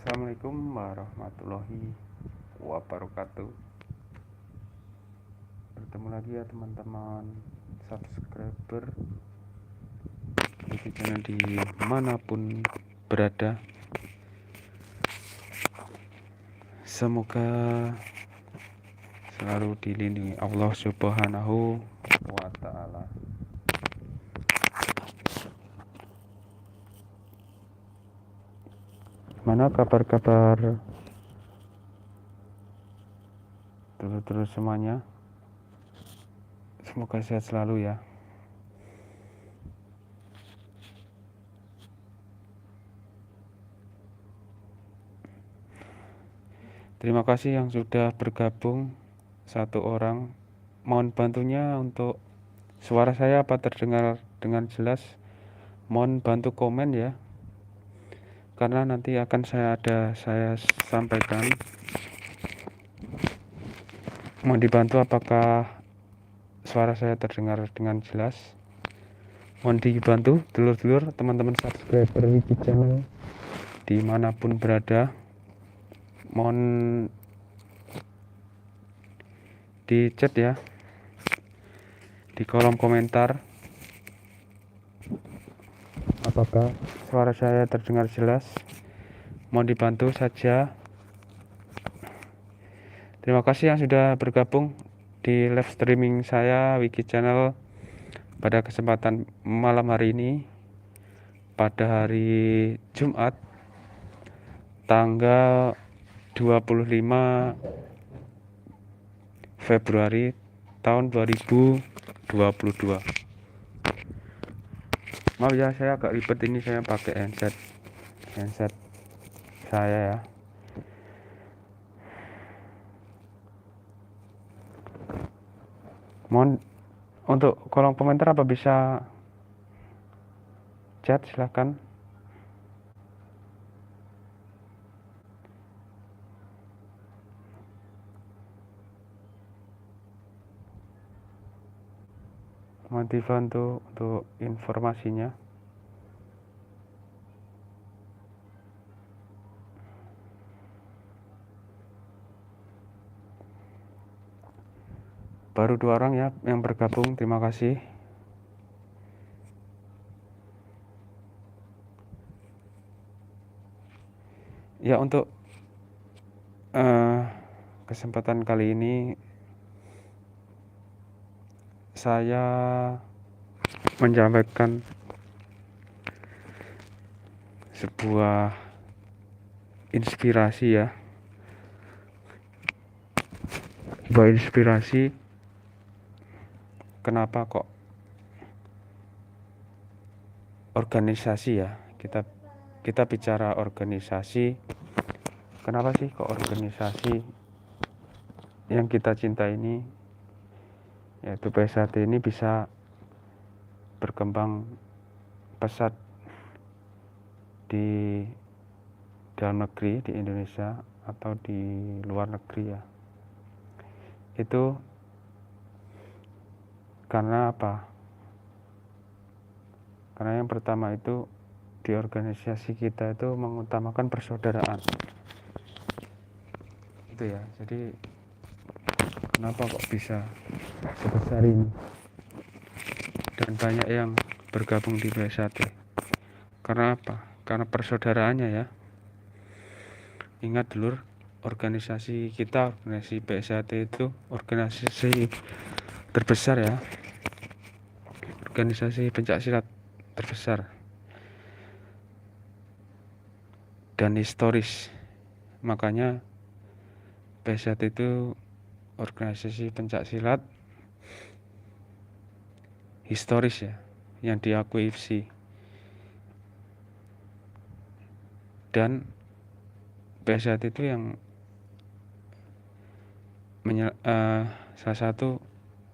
Assalamualaikum warahmatullahi wabarakatuh. Bertemu lagi ya teman-teman subscriber di channel dimanapun berada. Semoga selalu dilindungi Allah Subhanahu wa Ta'ala. Mana kabar-kabar terus semuanya? Semoga sehat selalu ya. Terima kasih yang sudah bergabung 1 orang. Mohon bantunya untuk suara saya apa terdengar dengan jelas. Mohon bantu komen ya, karena nanti akan saya sampaikan. Mohon dibantu apakah suara saya terdengar dengan jelas. Mohon dibantu dulur-dulur teman-teman subscriber Wiki Channel dimanapun berada. Mohon di chat ya, di kolom komentar, apakah suara saya terdengar jelas. Mohon dibantu saja. Terima kasih yang sudah bergabung di live streaming saya Wiki Channel pada kesempatan malam hari ini, pada hari Jumat tanggal 25 Februari tahun 2022. Maaf ya, saya agak ribet ini, saya pakai handset saya ya. Mohon untuk kolom komentar apa bisa chat, silahkan. Mohon dibantu untuk informasinya. Baru 2 orang ya yang bergabung, terima kasih. Ya, untuk kesempatan kali ini saya menyampaikan sebuah inspirasi ya. Sebuah inspirasi kenapa kok organisasi ya. Kita bicara organisasi. Kenapa sih kok organisasi yang kita cinta ini, yaitu PSAT ini, bisa berkembang pesat di dalam negeri, di Indonesia atau di luar negeri ya. Itu karena apa? Karena yang pertama itu, di organisasi kita itu mengutamakan persaudaraan. Itu ya. Jadi kenapa kok bisa sebesar ini dan banyak yang bergabung di PSAT? Karena apa? Karena persaudaraannya ya. Ingat dulur, organisasi kita, organisasi PSAT itu organisasi terbesar ya, organisasi pencaksilat terbesar dan historis. Makanya PSAT itu organisasi pencaksilat historis ya, yang diakui IFSI. Dan PSAT itu yang salah satu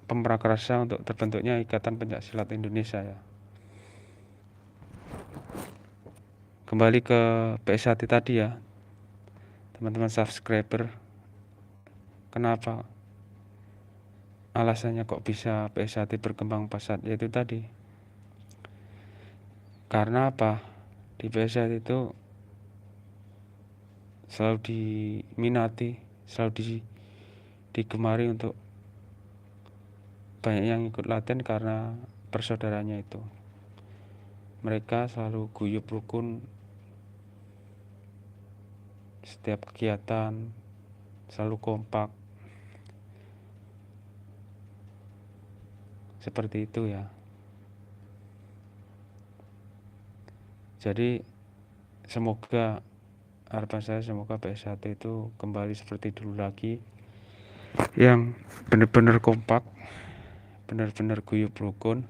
pemrakarsa untuk terbentuknya Ikatan Pencaksilat Indonesia ya. Kembali ke PSAT tadi ya, teman-teman subscriber. Kenapa alasannya kok bisa PSAT berkembang pesat? Yaitu tadi, karena apa? Di PSAT itu selalu diminati, selalu digemari untuk banyak yang ikut latihan karena persaudaranya itu. Mereka selalu guyup rukun setiap kegiatan, selalu kompak. Seperti itu ya. Jadi semoga, harapan saya semoga PS1 itu kembali seperti dulu lagi, yang benar-benar kompak, benar-benar guyup rukun,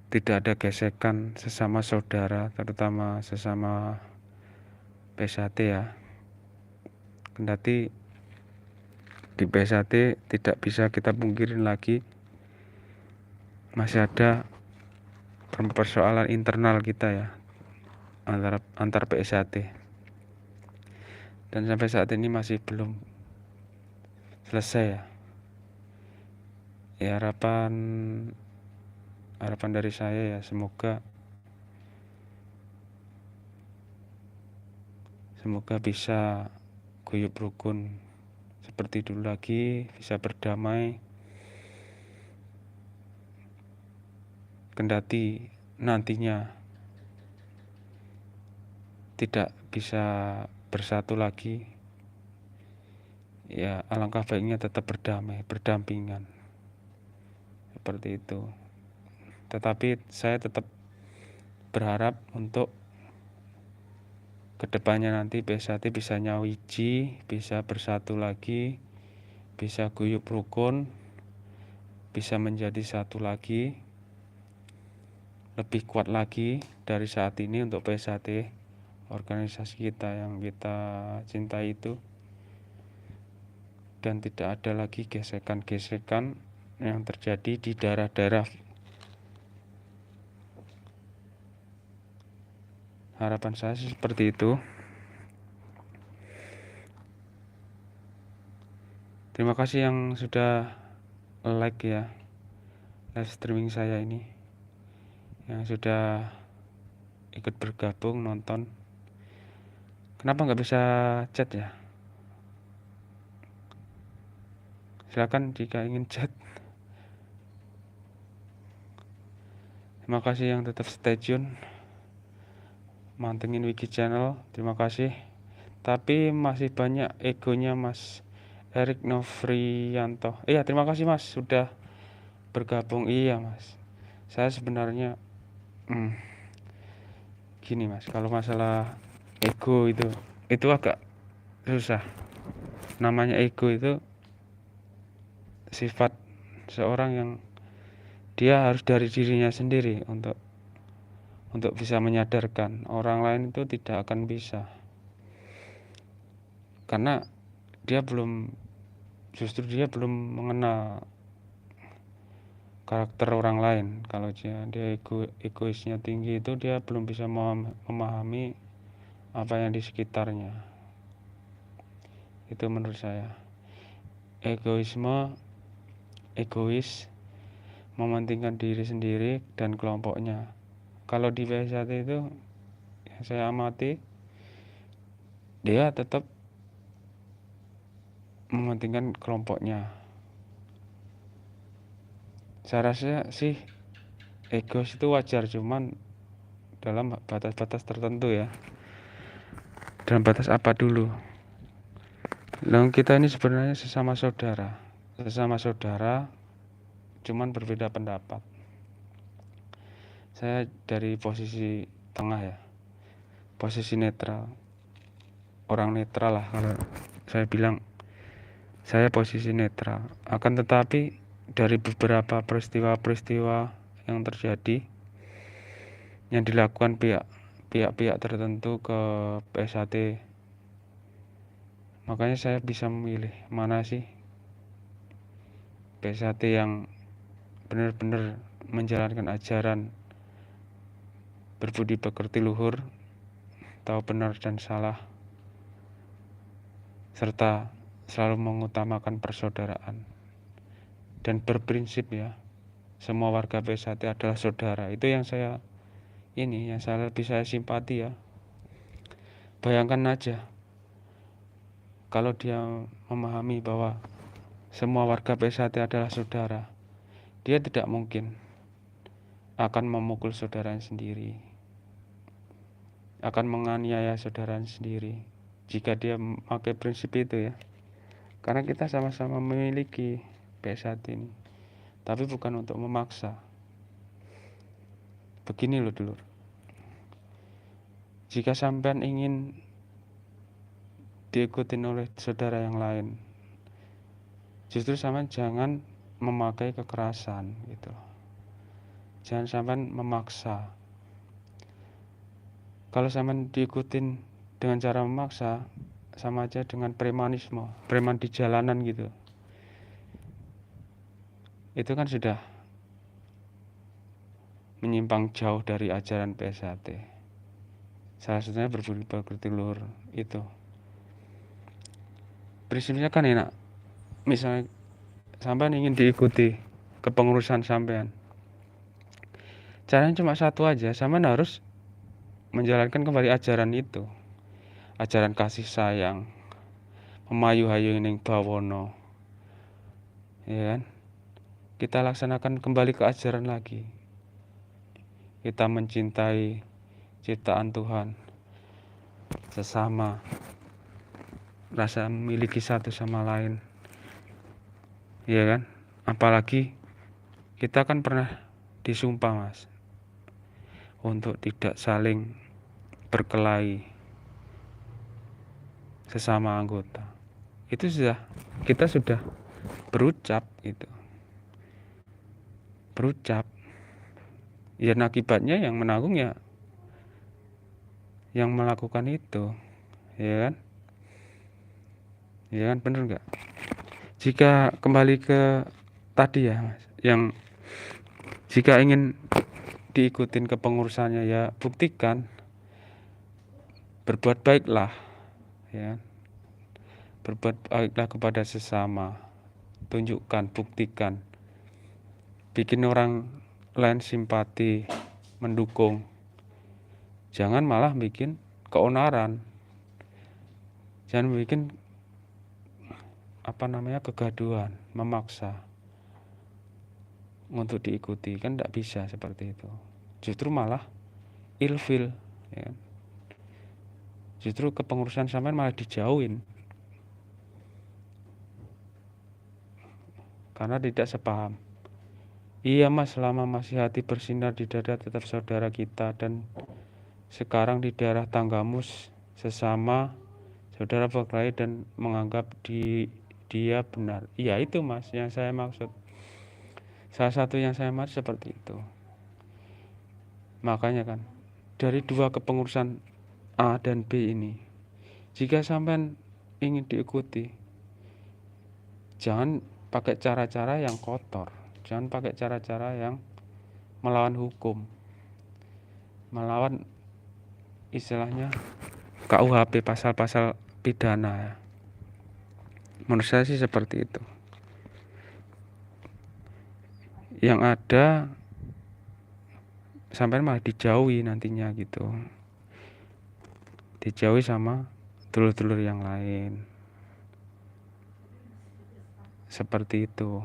tidak ada gesekan sesama saudara, terutama sesama PS1 ya. Kendati di PS1 tidak bisa kita pungkirin lagi masih ada persoalan internal kita ya, antar PS1, dan sampai saat ini masih belum selesai ya. Ya harapan dari saya ya, semoga bisa guyup rukun seperti dulu lagi, bisa berdamai. Kendati nantinya tidak bisa bersatu lagi, ya alangkah baiknya tetap berdamai, berdampingan, seperti itu. Tetapi saya tetap berharap untuk kedepannya nanti PS1 bisa nyawiji, bisa bersatu lagi, bisa guyup rukun, bisa menjadi satu lagi, lebih kuat lagi dari saat ini untuk PS1, organisasi kita yang kita cintai itu, dan tidak ada lagi gesekan-gesekan yang terjadi di daerah-daerah. Harapan saya seperti itu. Terima kasih yang sudah like ya live streaming saya ini, yang sudah ikut bergabung nonton. Kenapa nggak bisa chat ya? Silakan jika ingin chat. Terima kasih yang tetap stay tune mantengin Wiki Channel, terima kasih. Tapi masih banyak egonya Mas Erik Novrianto. Iya, terima kasih Mas sudah bergabung. Iya Mas, saya sebenarnya gini Mas, kalau masalah ego itu agak susah. Namanya ego itu sifat seorang yang dia harus dari dirinya sendiri untuk bisa menyadarkan orang lain itu tidak akan bisa, karena dia belum mengenal karakter orang lain. Kalau dia egoisnya tinggi itu dia belum bisa memahami apa yang di sekitarnya. Itu menurut saya. Egois mementingkan diri sendiri dan kelompoknya. Kalau di PS1 itu yang saya amati, dia tetap mementingkan kelompoknya. Saya rasa sih egois itu wajar, cuman dalam batas-batas tertentu ya. Dalam batas apa dulu? Nah, kita ini sebenarnya sesama saudara, cuman berbeda pendapat. Saya dari posisi tengah ya, posisi netral, orang netral lah kalau saya bilang. Saya posisi netral. Akan tetapi dari beberapa peristiwa-peristiwa yang terjadi, yang dilakukan pihak-pihak tertentu ke PS1, makanya saya bisa memilih mana sih PS1 yang benar-benar menjalankan ajaran berbudi pekerti luhur, tahu benar dan salah, serta selalu mengutamakan persaudaraan dan berprinsip ya, semua warga PS1 adalah saudara. Itu yang saya ini yang saya simpati ya. Bayangkan aja kalau dia memahami bahwa semua warga PSHT adalah saudara, dia tidak mungkin akan memukul saudaranya sendiri, akan menganiaya saudaranya sendiri jika dia memakai prinsip itu ya. Karena kita sama-sama memiliki PSHT ini, tapi bukan untuk memaksa. Begini loh dulur, jika sampean ingin diikutin oleh saudara yang lain, justru sampean jangan memakai kekerasan gitu. Jangan sampean memaksa. Kalau sampean diikutin dengan cara memaksa, sama aja dengan premanisme, preman di jalanan gitu. Itu kan sudah menyimpang jauh dari ajaran PSHT. Salah satunya berbudi pekerti luhur itu. Prinsipnya kan enak. Misalnya sampean ingin diikuti kepengurusan sampean, caranya cuma satu aja, sampean harus menjalankan kembali ajaran itu. Ajaran kasih sayang, memayu-hayu ning bawono. Ya kan? Kita laksanakan kembali ke ajaran lagi. Kita mencintai ciptaan Tuhan, sesama, rasa memiliki satu sama lain. Ya kan? Apalagi kita kan pernah disumpah mas untuk tidak saling berkelahi sesama anggota. Itu kita sudah berucap itu. Berucap. Ya akibatnya yang menanggung ya yang melakukan itu. Ya kan? Ya kan, bener nggak? Jika kembali ke tadi ya mas, yang jika ingin diikutin kepengurusannya ya buktikan, berbuat baiklah ya, berbuat baiklah kepada sesama, tunjukkan, buktikan, bikin orang lain simpati, mendukung. Jangan malah bikin keonaran, jangan bikin kegaduhan, memaksa untuk diikuti, kan tidak bisa seperti itu. Justru malah ilfil ya. Justru kepengurusan sampean malah dijauhin karena tidak sepaham. Iya mas, selama masih hati bersinar di dada tetap saudara kita, dan sekarang di daerah tanggamu sesama saudara berkelahi dan menganggap dia benar. Iya itu mas yang saya maksud. Salah satu yang saya maksud seperti itu. Makanya kan dari dua kepengurusan A dan B ini, jika sampean ingin diikuti, jangan pakai cara-cara yang kotor, jangan pakai cara-cara yang melawan hukum, melawan istilahnya KUHP, pasal-pasal pidana. Menurut saya sih seperti itu. Yang ada sampai malah dijauhi nantinya gitu, dijauhi sama dulur-dulur yang lain seperti itu.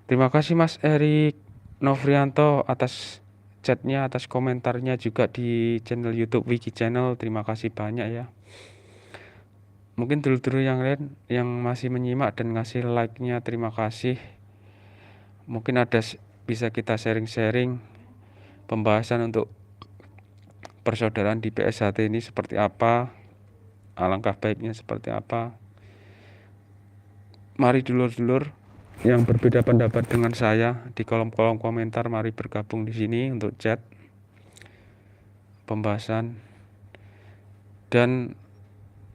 Terima kasih Mas Erik Novrianto atas chatnya, atas komentarnya juga di channel YouTube Wiki Channel. Terima kasih banyak ya. Mungkin dulur-dulur yang lain yang masih menyimak dan ngasih like-nya, terima kasih. Mungkin bisa kita sharing-sharing pembahasan untuk persaudaraan di PSHT ini seperti apa, alangkah baiknya seperti apa. Mari dulur-dulur yang berbeda pendapat dengan saya di kolom-kolom komentar, mari bergabung di sini untuk chat pembahasan. Dan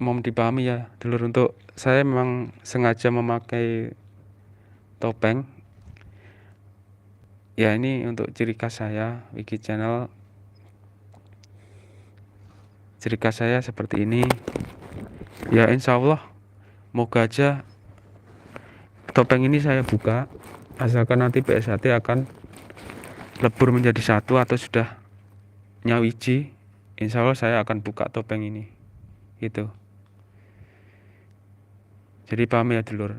mohon dipahami ya dulur, untuk saya memang sengaja memakai topeng ya, ini untuk ciri khas saya Wiki Channel. Ciri khas saya seperti ini ya, insya Allah moga aja topeng ini saya buka, asalkan nanti PSHT akan lebur menjadi satu atau sudah nyawiji, insya Allah saya akan buka topeng ini. Gitu. Jadi paham ya dulur.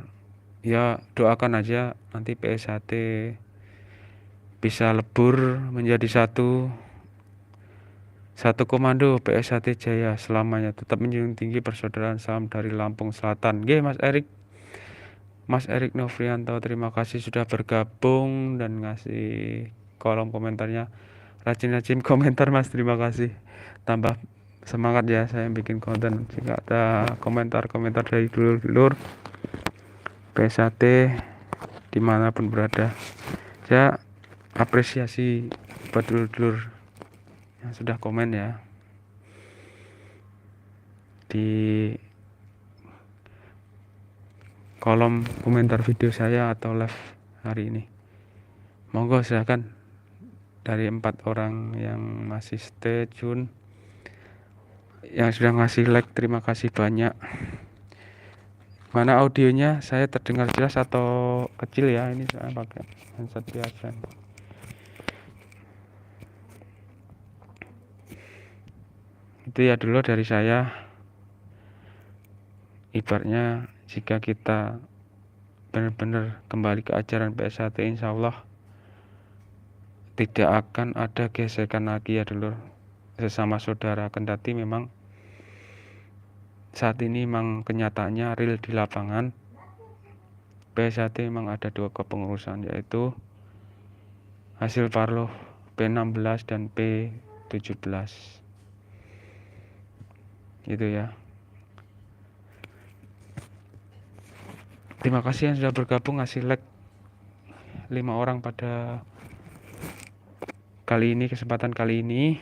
Ya doakan aja nanti PSHT bisa lebur menjadi satu komando PSHT Jaya selamanya, tetap menjunjung tinggi persaudaraan. Salam dari Lampung Selatan. Nggih Mas Erik Novrianto, terima kasih sudah bergabung dan ngasih kolom komentarnya. Rajin-rajin komentar Mas, terima kasih. Tambah semangat ya saya bikin konten. Jika ada komentar-komentar dari dulur-dulur PSHT dimanapun berada, saya apresiasi buat dulur-dulur yang sudah komen ya di kolom komentar video saya atau live hari ini. Monggo silahkan, dari 4 orang yang masih stay tune, yang sudah ngasih like, terima kasih banyak. Mana audionya saya terdengar jelas atau kecil ya? Ini saya pakai headset biasa. Itu ya dulu dari saya. Ibaratnya jika kita benar-benar kembali ke ajaran PSHT, insya Allah tidak akan ada gesekan lagi ya dulur sesama saudara. Kendati memang saat ini memang kenyataannya real di lapangan PSHT memang ada 2 kepengurusan, yaitu hasil Parloh P16 dan P17 gitu ya. Terima kasih yang sudah bergabung, ngasih like 5 orang pada kali ini, kesempatan kali ini.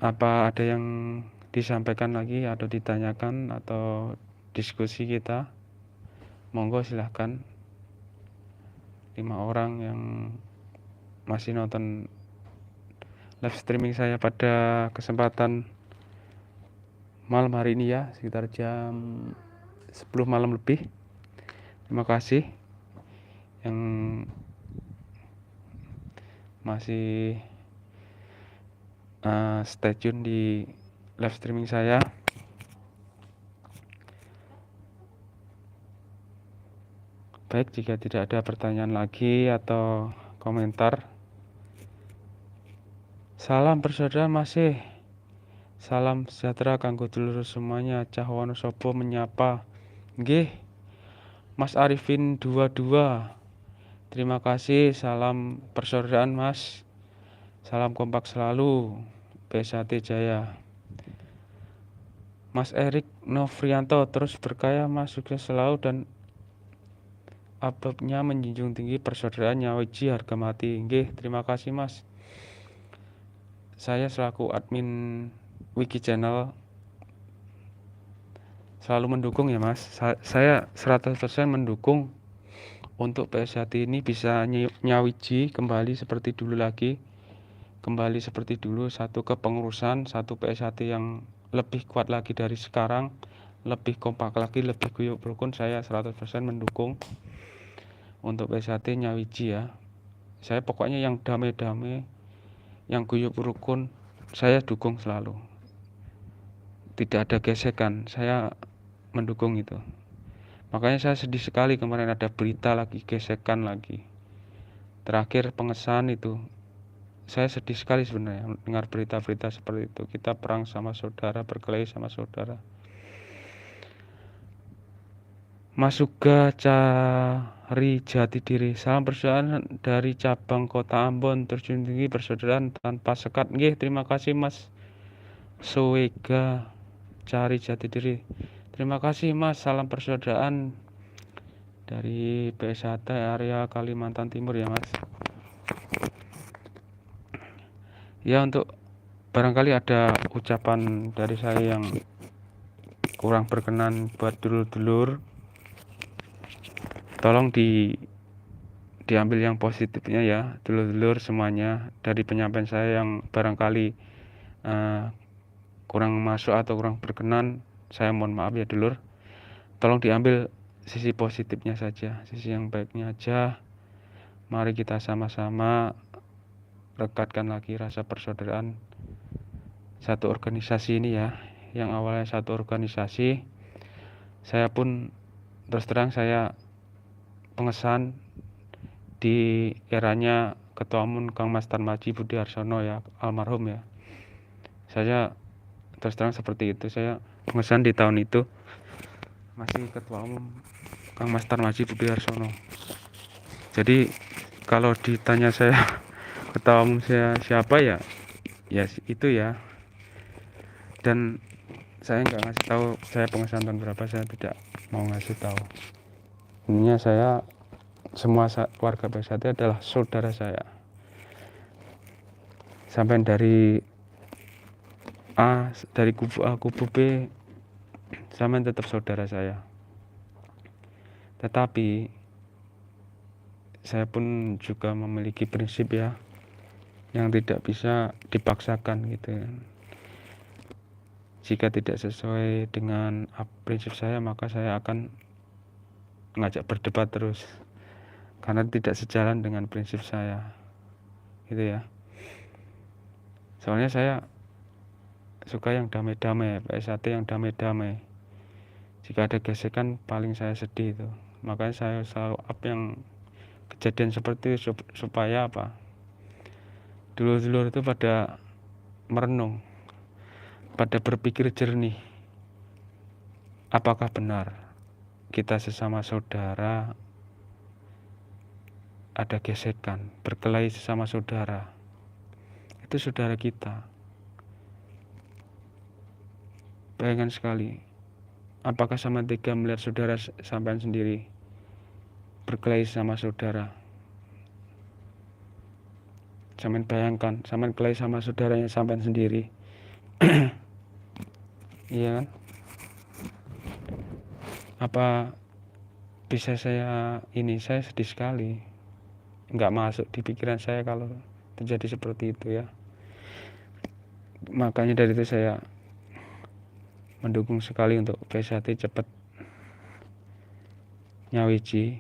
Apa ada yang disampaikan lagi atau ditanyakan atau diskusi kita? Monggo silahkan. 5 orang yang masih nonton live streaming saya pada kesempatan malam hari ini ya, sekitar jam 10 malam lebih. Terima kasih yang masih stay tune di live streaming saya. Baik, jika tidak ada pertanyaan lagi atau komentar, salam persaudaraan masih. Salam sejahtera kanggo dulur semuanya. Cah Wonosobo menyapa. Nggih, Mas Arifin 22. Terima kasih, salam persaudaraan Mas. Salam kompak selalu. PSHT Jaya. Mas Erik Novrianto, terus berkaya Mas, sukses selalu dan uploadnya menjunjung tinggi persaudaraan, nyawiji harga mati. Nggih, terima kasih Mas. Saya selaku admin Wiki Channel selalu mendukung ya Mas. Saya 100% mendukung untuk PSHT ini bisa nyawiji kembali seperti dulu lagi. Kembali seperti dulu, satu kepengurusan, satu PSHT yang lebih kuat lagi dari sekarang, lebih kompak lagi, lebih guyup rukun. Saya 100% mendukung untuk PSHT nyawiji ya. Saya pokoknya yang damai-damai, yang guyup rukun, saya dukung selalu. Tidak ada gesekan, saya mendukung itu. Makanya saya sedih sekali kemarin ada berita lagi, gesekan lagi. Terakhir pengesahan itu, saya sedih sekali sebenarnya dengar berita-berita seperti itu. Kita perang sama saudara, berkelahi sama saudara. Mas Suga cari jati diri. Salam persaudaraan dari cabang Kota Ambon, terjun tinggi persaudaraan tanpa sekat. Nggih, terima kasih Mas Suega cari jati diri. Terima kasih Mas, salam persaudaraan dari PSHT area Kalimantan Timur ya Mas. Ya, untuk barangkali ada ucapan dari saya yang kurang berkenan buat dulur-dulur, tolong diambil yang positifnya ya dulur-dulur semuanya. Dari penyampaian saya yang barangkali kurang masuk atau kurang berkenan, saya mohon maaf ya dulur. Tolong diambil sisi positifnya saja, sisi yang baiknya aja. Mari kita sama-sama rekatkan lagi rasa persaudaraan satu organisasi ini ya. Yang awalnya satu organisasi, saya pun terus terang saya pengesan di eranya Ketua Umum Kang Mas Tarmaji Budi Harsono ya, almarhum ya. Saya terus terang seperti itu, saya pengesan di tahun itu masih Ketua Umum Kang Mas Tarmaji Budi Harsono. Jadi kalau ditanya saya Ketua Umum saya siapa ya itu ya. Dan saya nggak ngasih tahu saya pengesahan tahun berapa, saya tidak mau ngasih tahu. Intinya saya semua warga BSAT adalah saudara saya. Sampai dari A, dari kubu A, kubu B, sampai tetap saudara saya. Tetapi saya pun juga memiliki prinsip ya, yang tidak bisa dipaksakan gitu. Jika tidak sesuai dengan prinsip saya, maka saya akan ngajak berdebat terus, karena tidak sejalan dengan prinsip saya gitu ya. Soalnya saya suka yang damai-damai, PSAT yang damai-damai. Jika ada gesekan paling saya sedih itu. Makanya saya selalu up yang kejadian seperti itu supaya apa, dulur-dulur itu pada merenung, pada berpikir jernih. Apakah benar kita sesama saudara ada gesekan, berkelahi sesama saudara? Itu saudara kita. Bayangkan sekali, apakah sama tega melihat saudara sampean sendiri berkelahi sama saudara? Sampean bayangkan, sampean kelahi sama saudaranya sampean sendiri. Iya kan? Apa bisa saya sedih sekali. Nggak masuk di pikiran saya kalau terjadi seperti itu ya. Makanya dari itu saya mendukung sekali untuk PSAT cepat nyawiji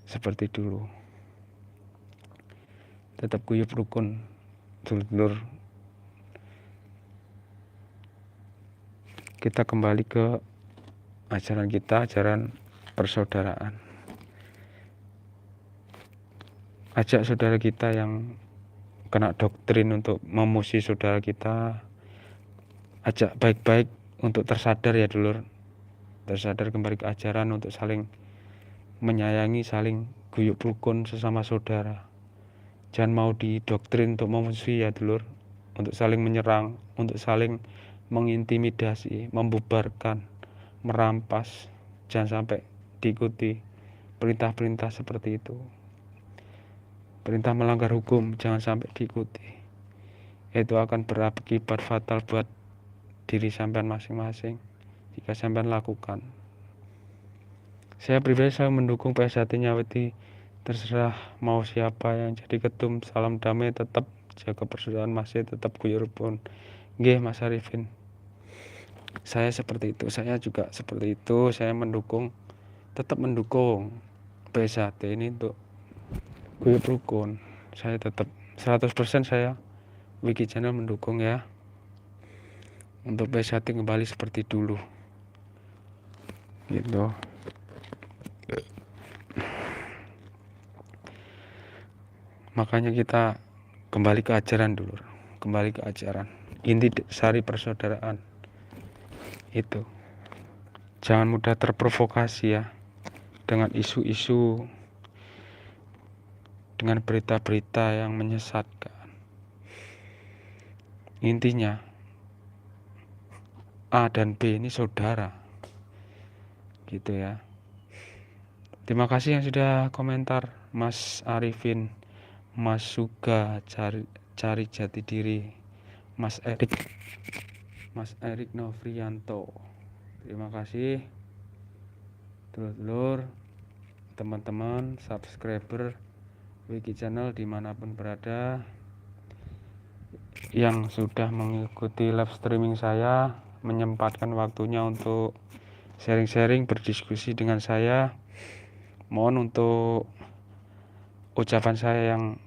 seperti dulu. Tetap guyup rukun, dulur-dulur. Kita kembali ke ajaran kita, ajaran persaudaraan. Ajak saudara kita yang kena doktrin untuk memuji saudara kita, ajak baik-baik untuk tersadar ya dulur, tersadar kembali ke ajaran untuk saling menyayangi, saling guyup rukun sesama saudara. Jangan mau didoktrin untuk memusuhi ya dulur, untuk saling menyerang, untuk saling mengintimidasi, membubarkan, merampas. Jangan sampai diikuti perintah-perintah seperti itu. Perintah melanggar hukum jangan sampai diikuti. Itu akan berakibat fatal buat diri sampean masing-masing jika sampean lakukan. Saya pribadi selalu mendukung PSAT nyawiti, terserah mau siapa yang jadi ketum, salam damai, tetap jaga persaudaraan, masih tetap guyur pun. Nggih Mas Arifin. Saya seperti itu, saya juga seperti itu, saya tetap mendukung PSAT ini untuk guyur rukun. Saya tetap 100% saya Wiki Channel mendukung ya, untuk PSAT kembali seperti dulu gitu. Makanya kita kembali ke ajaran dulu, kembali ke ajaran inti sari persaudaraan itu. Jangan mudah terprovokasi ya dengan isu-isu, dengan berita-berita yang menyesatkan. Intinya A dan B ini saudara gitu ya. Terima kasih yang sudah komentar, Mas Arifin, Mas Suga, cari jati diri, Mas Erik Novrianto. Terima kasih dulur-dulur, teman-teman, subscriber Wiki Channel dimanapun berada, yang sudah mengikuti live streaming saya, menyempatkan waktunya untuk sharing-sharing, berdiskusi dengan saya. Mohon untuk ucapan saya yang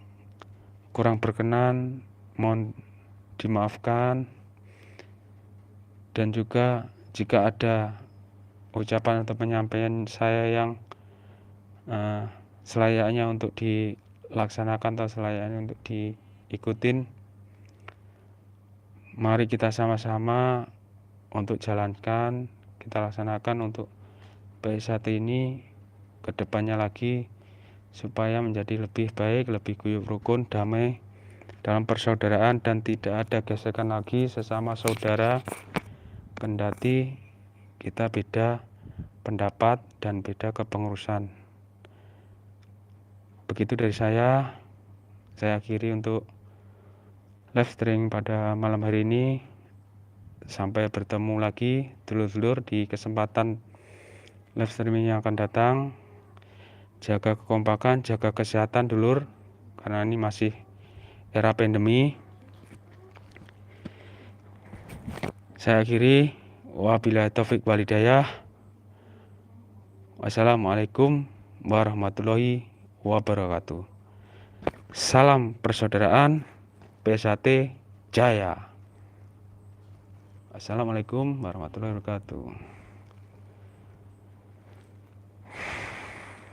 kurang berkenan, mohon dimaafkan. Dan juga jika ada ucapan atau penyampaian saya yang selayaknya untuk dilaksanakan atau selayaknya untuk diikutin, mari kita sama-sama untuk jalankan, kita laksanakan untuk PSAT ini ke depannya lagi supaya menjadi lebih baik, lebih guyup rukun, damai dalam persaudaraan dan tidak ada gesekan lagi sesama saudara, kendati kita beda pendapat dan beda kepengurusan. Begitu dari saya akhiri untuk live streaming pada malam hari ini. Sampai bertemu lagi dulur-dulur di kesempatan live streaming yang akan datang. Jaga kekompakan, jaga kesehatan dulur, karena ini masih era pandemi. Saya akhiri, wabillahi taufik walhidayah. Wassalamualaikum warahmatullahi wabarakatuh. Salam persaudaraan, PSAT Jaya. Assalamualaikum warahmatullahi wabarakatuh.